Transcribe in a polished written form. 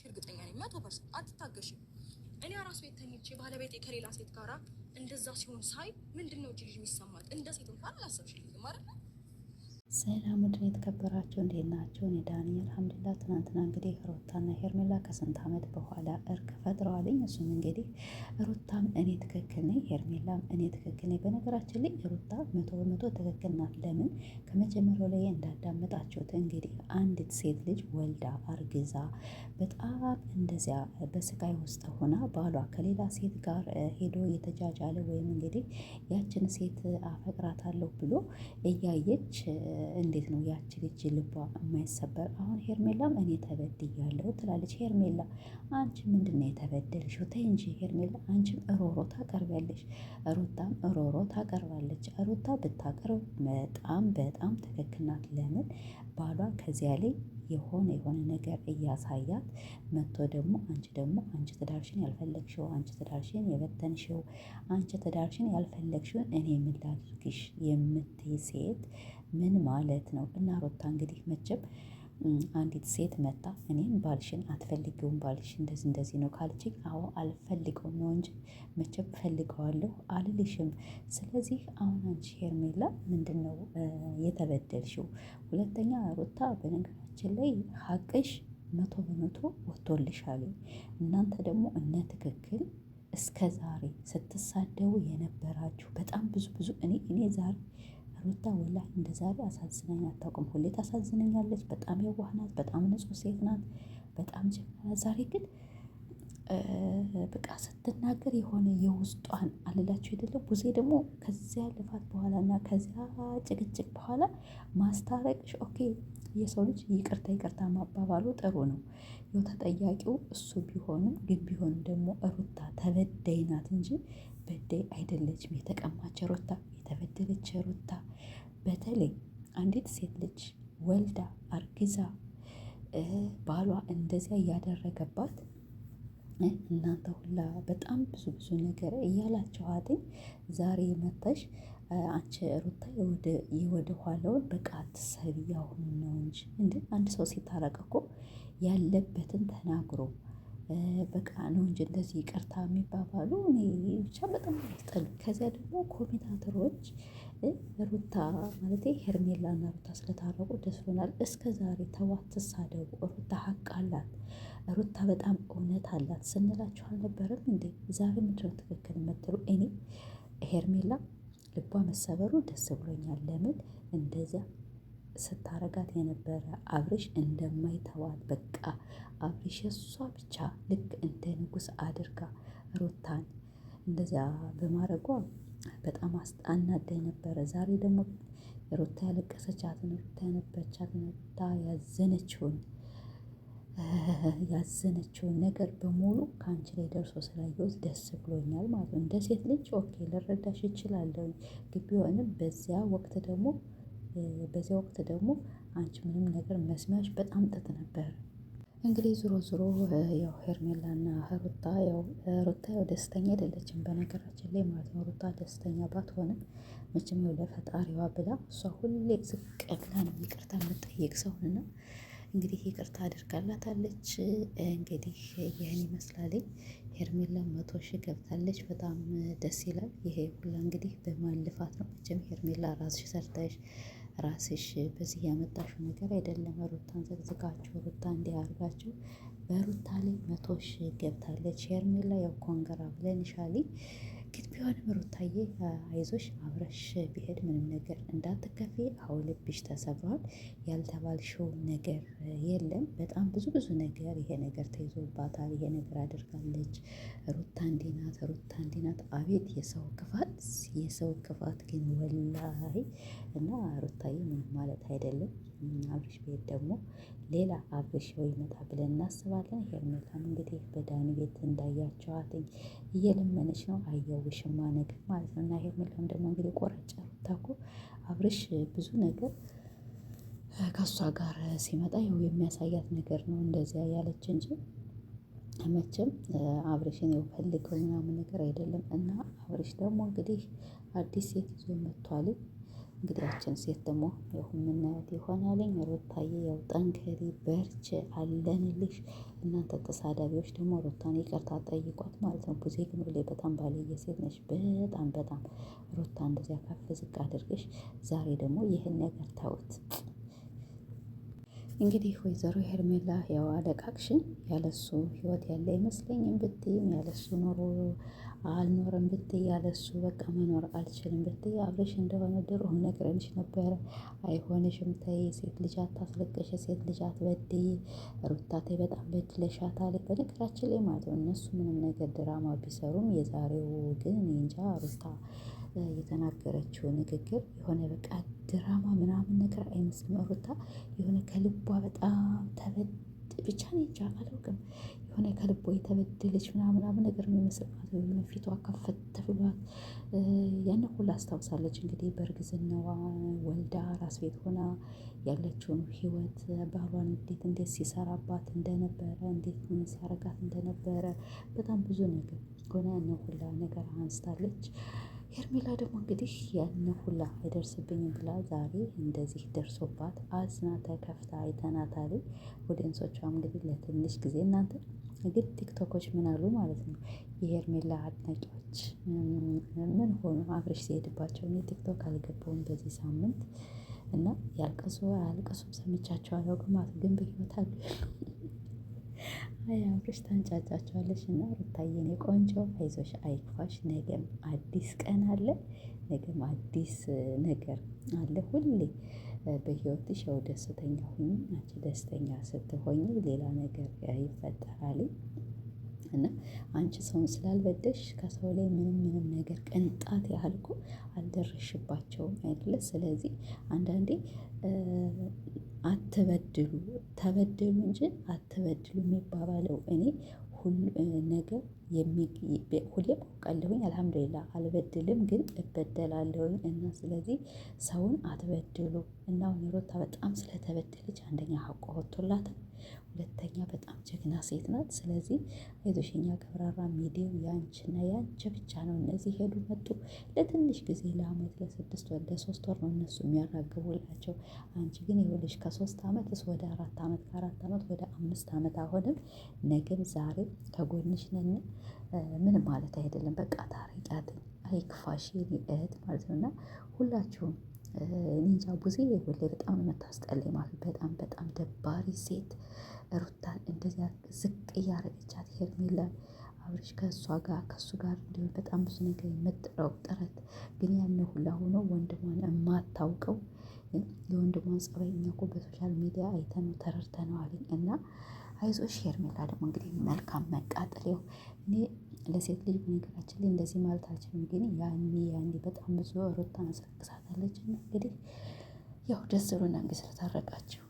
እርግጠኛ ነኝ 100%። አትታገሺም። እኔ አራስ ቤት ተኝቼ ባለቤቴ ከሌላ ሴት ጋራ እንደዛ ሲሆን ሳይ ምንድነው እጅ ልጅ የሚሰማት? እንደ ሴት እንኳን አላሰብሽልኝም አይደል? ሰላም ውድ የተከበራችሁ እንዴት ናቸው? እኔ ዳኒ አልሐምዱሊላህ። ትናንትና እንግዲህ ሩታና ሄርሜላ ከስንት ዓመት በኋላ እርቅ ፈጥረዋልኝ። እሱም እንግዲህ ሩታም እኔ ትክክል ነኝ፣ ሄርሜላም እኔ ትክክል ነኝ። በነገራችን ላይ ሩታ 100% ትክክል ናት። ለምን ከመጀመሪያው ላይ እንዳዳመጣችሁት እንግዲህ አንዲት ሴት ልጅ ወልዳ አርግዛ በጣም እንደዚያ በስቃይ ውስጥ ሆና ባሏ ከሌላ ሴት ጋር ሄዶ የተጃጃለ ወይም እንግዲህ ያችን ሴት አፈቅራታለሁ ብሎ እያየች እንዴት ነው ያቺ ልጅ ልቧ የማይሰበር? አሁን ሄርሜላም እኔ ተበድያለሁ ትላለች። ሄርሜላ አንቺ ምንድን ነው የተበደልሽው? ተይ እንጂ ሄርሜላ፣ አንቺም እሮሮ ታቀርቢያለሽ፣ ሩታም እሮሮ ታቀርባለች። ሩታ ብታቀርብ በጣም ትክክል ናት። ለምን ባሏ ከዚያ ላይ የሆነ ነገር እያሳያት መጥቶ ደግሞ አንቺ ትዳርሽን ያልፈለግሽው፣ አንቺ ትዳርሽን የበተንሽው፣ አንቺ ትዳርሽን ያልፈለግሽውን እኔ ምን ላድርግሽ የምትይ ሴት ምን ማለት ነው? እና ሩታ እንግዲህ መቼም አንዲት ሴት መጣ እኔም ባልሽን አትፈልጊውም፣ ባልሽ እንደዚህ ነው ካለችኝ፣ አዎ አልፈልገውም ነው እንጂ መቼም ፈልገዋለሁ አልልሽም። ስለዚህ አሁን አንቺ ሄርሜላ ምንድን ነው የተበደልሽው? ሁለተኛ ሩታ በነገራችን ላይ ሀቅሽ 100% ወጥቶልሻል። እናንተ ደግሞ እነ ትክክል እስከ ዛሬ ስትሳደቡ የነበራችሁ በጣም ብዙ እኔ ዛሬ ሩታ ወላሂ እንደ ዛሬ አሳዝናኝ አታውቅም። ሁሌ ታሳዝነኛለች። በጣም የዋህ ናት። በጣም ንጹህ ሴት ናት። በጣም ጀግና ናት። ዛሬ ግን በቃ ስትናገር የሆነ የውስጧን አልላችሁ አይደለም። ቡዜ ደግሞ ከዚያ ልፋት በኋላ እና ከዚያ ጭቅጭቅ በኋላ ማስታረቅሽ ኦኬ። የሰው ልጅ ይቅርታ ማባባሉ ጥሩ ነው። ያው ተጠያቂው እሱ ቢሆንም ደግሞ ሩታ ተበዳይ ናት እንጂ በዳይ አይደለችም። የተቀማች ሩታ፣ የተበደለች ሩታ። በተለይ አንዲት ሴት ልጅ ወልዳ አርግዛ ባሏ እንደዚያ እያደረገባት እናንተ ሁላ በጣም ብዙ ነገር እያላችኋትኝ ዛሬ መተሽ አንቺ ሩታ የወደ ኋላውን በቃ አትሰቢ። ያሁኑ ነው እንጂ አንድ ሰው ሲታረቅ እኮ ያለበትን ተናግሮ በቃ ነው እንጂ እንደዚህ ይቅርታ የሚባባሉ እኔ ብቻ በጣም ያስጠሉ። ከዚያ ደግሞ ኮሜንታተሮች ሩታ ማለት ሄርሜላና ሩታ ስለታረቁ ደስ ብሎናል። እስከ ዛሬ ተዋት ትሳደቡ። ሩታ ሀቅ አላት። ሩታ በጣም እውነት አላት ስንላችሁ አልነበረም እንዴ? ዛሬ ምንድነው ትክክል የምትሉ? እኔ ሄርሜላ ልቧ መሰበሩ ደስ ብሎኛል። ለምን እንደዚያ ስታረጋት የነበረ አብርሽ እንደማይተዋት በቃ አብርሽ የሷ ብቻ ልክ እንደ ንጉስ አድርጋ ሩታን እንደዚያ በማድረጓ በጣም አናዳኝ ነበረ። ዛሬ ደግሞ ሩታ ያለቀሰቻትን፣ ሩታ ያነበቻትን፣ ሩታ ያዘነችውን ነገር በሙሉ ከአንቺ ላይ ደርሶ ስላየሁት ደስ ብሎኛል ማለት ነው። እንደ ሴት ልጅ ኦኬ ልረዳሽ እችላለሁ። ቢሆንም በዚያ ወቅት ደግሞ አንቺ ምንም ነገር መስሚያሽ በጣም ጥጥ ነበር። እንግዲህ ዞሮ ያው ሄርሜላና ሩታ ሩታ ደስተኛ አይደለችም በነገራችን ላይ ማለት ነው። ሩታ ደስተኛ ባትሆንም መቼም ለፈጣሪዋ ብላ እሷ ሁሌ ዝቅ ብላ ነው ይቅርታ የምትጠይቅ ሰውንና እንግዲህ ይቅርታ አድርጋላታለች። እንግዲህ ይህን ይመስላለኝ። ሄርሜላ 100,000 ገብታለች። በጣም ደስ ይላል። ይሄ ሁላ እንግዲህ በማን ልፋት ነው? መቼም ሄርሜላ ራስሽ ሰርተሽ ራስሽ በዚህ ያመጣሽው ነገር አይደለም። ሩታን ዘግዝቃችሁ ሩታ እንዲያርጋችሁ በሩታ ላይ 100,000 ገብታለች። ሄርሜላ ያው ኮንገራ ብለንሻል። ግን ቢሆንም ሩታዬ አይዞሽ፣ አብረሽ ቢሄድ ምንም ነገር እንዳትከፊ። አሁን ልብሽ ተሰብሯል። ያልተባልሽው ነገር የለም። በጣም ብዙ ነገር ይሄ ነገር ተይዞባታል። ይሄ ነገር አድርጋለች። ሩታ እንዲህ ናት፣ ሩታ እንዲህ ናት። አቤት የሰው ክፋት ግን ወላሂ። እና ሩታዬ ምንም ማለት አይደለም። አብርሽ ቤት ደግሞ ሌላ አብርሽ ይመጣ ብለን እናስባለን። ሄርሜላም እንግዲህ በዳኒ ቤት እንዳያቸዋትኝ እየለመነች ነው። አየውሽማ ነገር ማለት ነው። እና ሄርሜላም ደግሞ እንግዲህ ቆረጫ ሩታ እኮ አብርሽ ብዙ ነገር ከእሷ ጋር ሲመጣ ይኸው የሚያሳያት ነገር ነው እንደዚያ ያለች እንጂ መቼም አብርሽን ያው ፈልገው ምናምን ነገር አይደለም። እና አብርሽ ደግሞ እንግዲህ አዲስ ሴት ይዞ መጥቷል። እንግዲህ ያችን ሴት ደግሞ ያው የምናያት ይሆናልኝ። ሩታዬ ያው ጠንከሪ፣ በርቺ፣ አለንልሽ። እናንተ ተሳዳቢዎች ደግሞ ሩታን ይቅርታ ጠይቋት ማለት ነው። ቡዜ ግን ሁሌ በጣም ባለየ ሴት ነች። በጣም ሩታ እንደዚያ ከፍ ዝቅ አድርገሽ ዛሬ ደግሞ ይህን ነገር ተውት። እንግዲህ ወይዘሮ ሄርሜላ ያው አለቃቅሽን ያለሱ ህይወት ያለ አይመስለኝም ብትይም ያለሱ ኑሮ አልኖርም ብትይ ያለሱ በቃ መኖር አልችልም ብትይ አብረሽ እንደሆነ ድሮም ነግረንሽ ነበረ። አይሆንሽም፣ ተይ፣ ሴት ልጅ አታስለቅሽ፣ ሴት ልጅ አትበድይ፣ ሩታ ተይ፣ በጣም በድለሻታል። በነገራችን ላይ ማለት ነው እነሱ ምንም ነገር ድራማ ቢሰሩም የዛሬው ግን እኔ እንጃ ሩታ የተናገረችው ንግግር የሆነ በቃ ድራማ ምናምን ነገር አይመስልም። ሩታ የሆነ ከልቧ በጣም ብቻ እኔ እንጃ አላውቅም። የሆነ ከልቧ የተበደለች ምናምን ነገር የሚመስልባት የሆነ ፊቷ ከፈት ብሏት ያን ሁሉ አስታውሳለች። እንግዲህ በእርግዝናዋ ወልዳ ራስ ቤት ሆና ያለችውን ህይወት ባሏን እንዴት ሲሰራባት እንደነበረ እንዴት ምን ሲያረጋት እንደነበረ በጣም ብዙ ነገር ሆነ ያን ሁላ ነገር አንስታለች። ሄርሜላ ደግሞ እንግዲህ ያን ሁላ አይደርስብኝም ብላ ዛሬ እንደዚህ ደርሶባት አዝና ተከፍታ አይተናታል። ኦዲየንሶቿም እንግዲህ ለትንሽ ጊዜ እናንተ ግን ቲክቶኮች ምን አሉ ማለት ነው የሄርሜላ አድናቂዎች ምን ሆኑ አብርሽ ሲሄድባቸው። እኔ ቲክቶክ አልገባውም በዚህ ሳምንት እና ያልቀሱ አያልቀሱም ሰምቻቸው አላውቅም ማለት ግን በህይወት አሉ። አይ አብርሽ ታንጫጫቸዋለሽ እና ሩታዬ የኔ ቆንጆ አይዞሽ አይክፋሽ፣ ነገም አዲስ ቀን አለ፣ ነገም አዲስ ነገር አለ። ሁሌ በህይወትሽ ያው ደስተኛ ሁኚ። አንቺ ደስተኛ ስትሆኚ ሌላ ነገር ይፈጠራል። እና አንቺ ሰውን ስላልበደልሽ ከሰው ላይ ምንም ነገር ቅንጣት ያህል እኮ አልደረስሽባቸውም አይደለ? ስለዚህ አንዳንዴ አትበድሉ፣ ተበደሉ እንጂ አትበድሉ የሚባባለው እኔ ሁሉ ነገር ሁሌም አውቃለሁኝ። አልሐምዱሊላህ አልበድልም፣ ግን እበደላለሁኝ። እና ስለዚህ ሰውን አትበድሉ። እና አሁን ሩታ በጣም ስለተበደለች አንደኛ ሀቋ ወጥቶላታል፣ ሁለተኛ በጣም ጀግና ሴት ናት። ስለዚህ አይዞሽ የኛ ቀብራራ፣ ሚዲያው ያንቺና ያንቺ ብቻ ነው። እነዚህ ሄዱ መጡ ለትንሽ ጊዜ ለአመት፣ ለ6 ወር፣ ለ3 ወር ነው እነሱ የሚያራግቡላቸው። አንቺ ግን ይኸውልሽ ከ3 አመት ወደ 4 አመት፣ ከ4 አመት ወደ 5 አመት፣ አሁንም ነገም ዛሬም ከጎንሽ ነን። ምንም ማለት አይደለም። በቃ ታረቂያት፣ አይክፋሽ የኔ እህት ማለት ነው። እና ሁላችሁም እንጃ ቡዜ ሁሌ በጣም ነው የምታስጠላኝ ማለት በጣም ደባሪ ሴት ሩታን እንደዚያ ዝቅ እያረገቻት ሄርሜላን አብርሽ ከእሱ ጋር እንዲሆን በጣም ብዙ ነገር የምጥረው ጥረት ግን ያን ሁላ ሆኖ ወንድሟን የማታውቀው የወንድሟን ጸባይ እኛ እኮ በሶሻል ሚዲያ አይተነው ተረድተነዋልኝ። እና አይዞሽ ሄርሜላ ደግሞ እንግዲህ መልካም መቃጠል። እኔ ለሴት ልጅ በነገራችን ላይ እንደዚህ ማለት አልችልም፣ ግን ያኔ በጣም ብዙ ሩታን አስለቅሳታለች። እና እንግዲህ ያው ደስ ብሎናል እንግዲህ ስለታረቃችሁ።